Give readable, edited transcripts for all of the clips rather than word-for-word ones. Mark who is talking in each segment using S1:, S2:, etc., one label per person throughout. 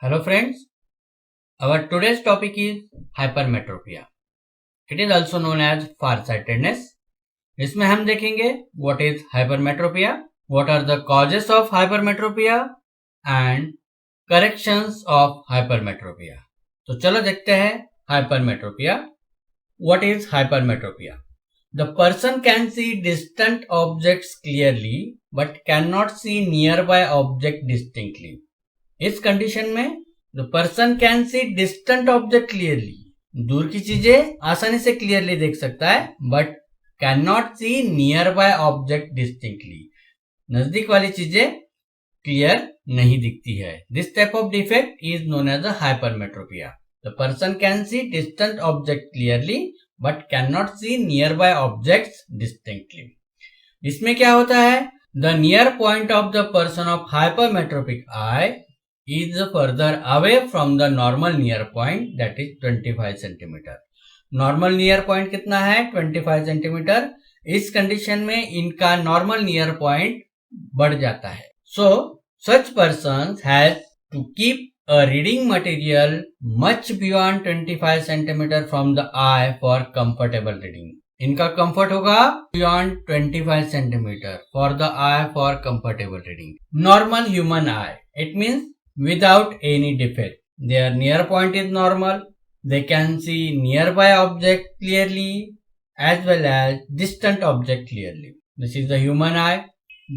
S1: Hello friends, our today's topic is hypermetropia. It is also known as far-sightedness. इसमें हम देखेंगे what is hypermetropia, what are the causes of hypermetropia and corrections of hypermetropia. तो चलो देखते हैं hypermetropia. What is hypermetropia? The person can see distant objects clearly but cannot see nearby object distinctly. इस condition में the person can see distant object clearly, दूर की चीजें आसानी से क्लियरली देख सकता है but can not see nearby object distinctly, नजदीक वाली चीजें क्लियर नहीं दिखती है. This type of defect is known as a hypermetropia. The person can see distant object clearly but can not see nearby objects distinctly. इसमें क्या होता है, the near point of the person of hypermetropic I is further away from the normal near point, that is 25 centimeter. Normal near point कितना है, 25 centimetre. इस condition में इनका normal near point बढ़ जाता है. So such person has to keep a reading material much beyond 25 centimetre from the eye for comfortable reading. इनका comfort होगा beyond 25 centimetre for the eye for comfortable reading. Normal human eye, it means without any defect. Their near point is normal. They can see nearby object clearly as well as distant object clearly. This is the human eye.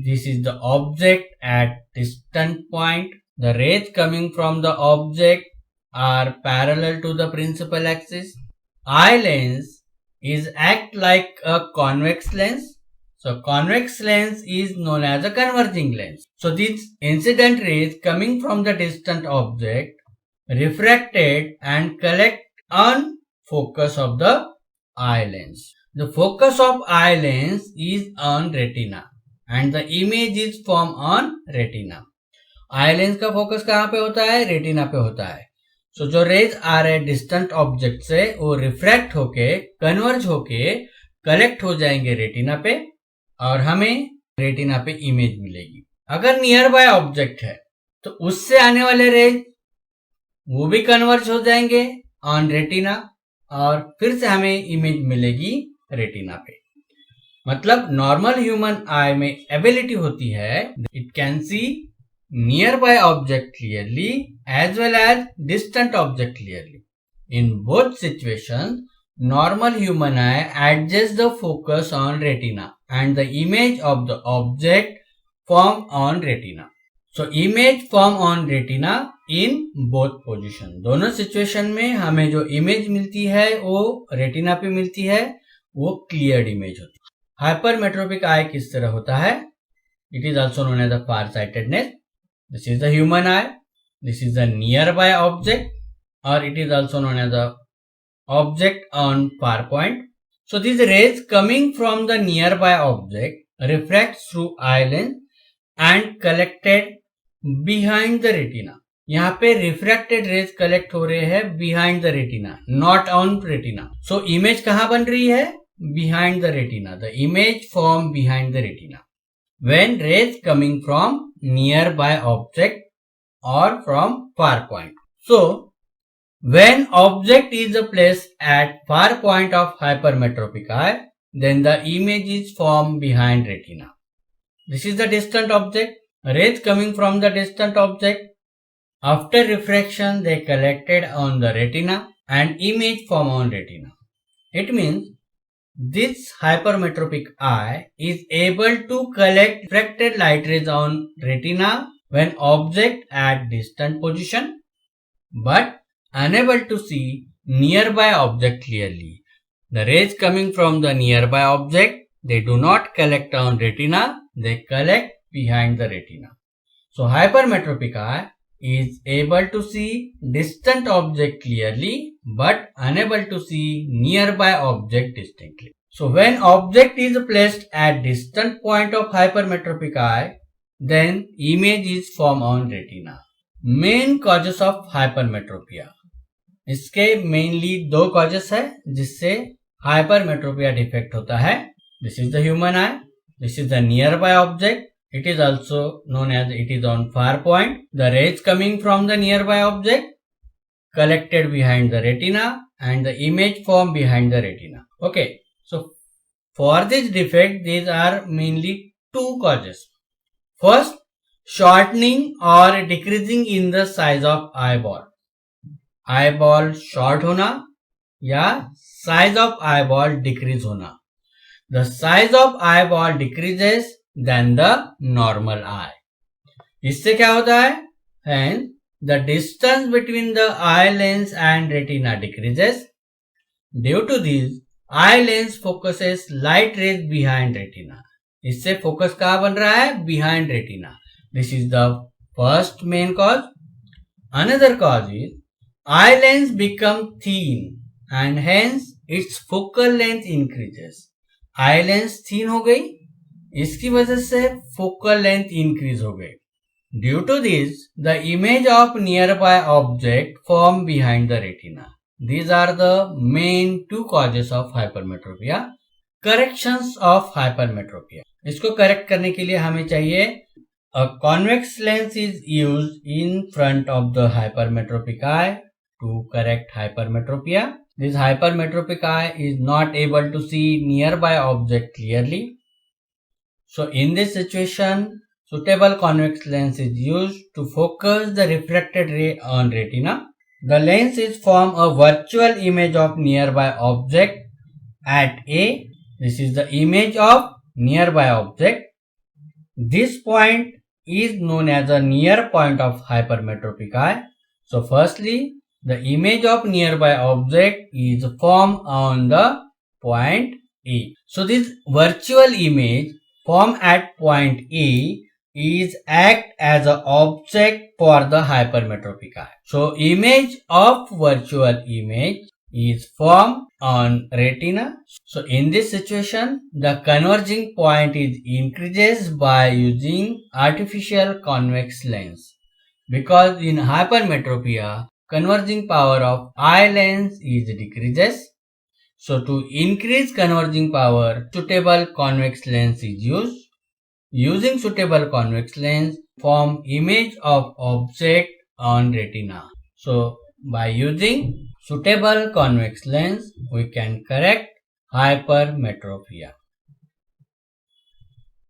S1: This is the object at distant point. The rays coming from the object are parallel to the principal axis. Eye lens is act like a convex lens. So convex lens is known as a converging lens. So these incident rays coming from the distant object refracted and collect on focus of the eye lens. The focus of eye lens is on retina and the image is formed on retina. Eye lens का focus कहाँ पे होता है, retina पे होता है. So जो raise आ रहे डिस्टेंट ऑब्जेक्ट से वो रिफ्रैक्ट होके कन्वर्ज होके कलेक्ट हो जाएंगे रेटिना पे और हमें रेटिना पे इमेज मिलेगी. अगर नियर बाय ऑब्जेक्ट है तो उससे आने वाले रेज वो भी कन्वर्ज हो जाएंगे ऑन रेटिना और फिर से हमें इमेज मिलेगी रेटिना पे. मतलब नॉर्मल ह्यूमन आई में एबिलिटी होती है, it can see nearby object clearly as well as distant object clearly. In both situations normal human eye adjusts the focus on retina and the image of the object form on retina. So image form on retina in both position. दोनों situation में हमें जो image मिलती है वो retina पे मिलती है, वो क्लियर इमेज होती है. हाइपरमेट्रोपिक आई किस तरह होता है, it is also known as the farsightedness. This is the human eye, this is the nearby object और it is also known as the object on far point. So these rays coming from the nearby object refracts through eye lens and collected behind the retina. यहाँ पे refracted rays collect हो रहे हैं behind the retina, not on retina. So image कहाँ बन रही है, behind the retina. The image formed behind the retina when rays coming from nearby object or from far point. So when object is placed at far point of hypermetropic eye, then the image is formed behind retina. This is the distant object. Rays coming from the distant object, after refraction they collected on the retina and image formed on retina. It means this hypermetropic eye is able to collect refracted light rays on retina when object at distant position, but unable to see nearby object clearly. The rays coming from the nearby object, they do not collect on retina, they collect behind the retina. So hypermetropic eye is able to see distant object clearly but unable to see nearby object distinctly. So when object is placed at distant point of hypermetropic eye, then image is formed on retina. Main causes of hypermetropia. इसके mainly दो causes है जिससे hypermetropia defect होता है. This is the human eye, this is the nearby object It is also known as it is on far point. The rays coming from the nearby object collected behind the retina and the image formed behind the retina. Okay, so for this defect, these are mainly two causes. First, shortening or decreasing in the size of eyeball. Eyeball short होना या size of eyeball decrease होना. The size of eyeball decreases than the normal eye. इससे क्या होता है? Hence, the distance between the eye lens and retina decreases. Due to this, eye lens focuses light rays behind retina. इससे focus कहाँ बन रहा है? Behind retina. This is the first main cause. Another cause is eye lens become thin and hence its focal length increases. Eye lens thin हो गई, इसकी वजह से focal length increase हो गई. Due to this, the image of nearby object form behind the retina. These are the main two causes of hypermetropia. Corrections of hypermetropia. इसको correct करने के लिए हमें चाहिए a convex lens is used in front of the hypermetropic eye to correct hypermetropia. This hypermetropic eye is not able to see nearby object clearly. So in this situation, suitable convex lens is used to focus the refracted ray on retina. The lens is form a virtual image of nearby object at A. This is the image of nearby object. This point is known as a near point of hypermetropic eye. So firstly, the image of nearby object is formed on the point A. So this virtual image formed at point A is act as an object for the hypermetropic eye. So image of virtual image is formed on retina. So in this situation, the converging point is increases by using artificial convex lens. Because in hypermetropia, converging power of eye lens is decreases. So to increase converging power, suitable convex lens is used. Using suitable convex lens, form image of object on retina. So by using suitable convex lens, we can correct hypermetropia.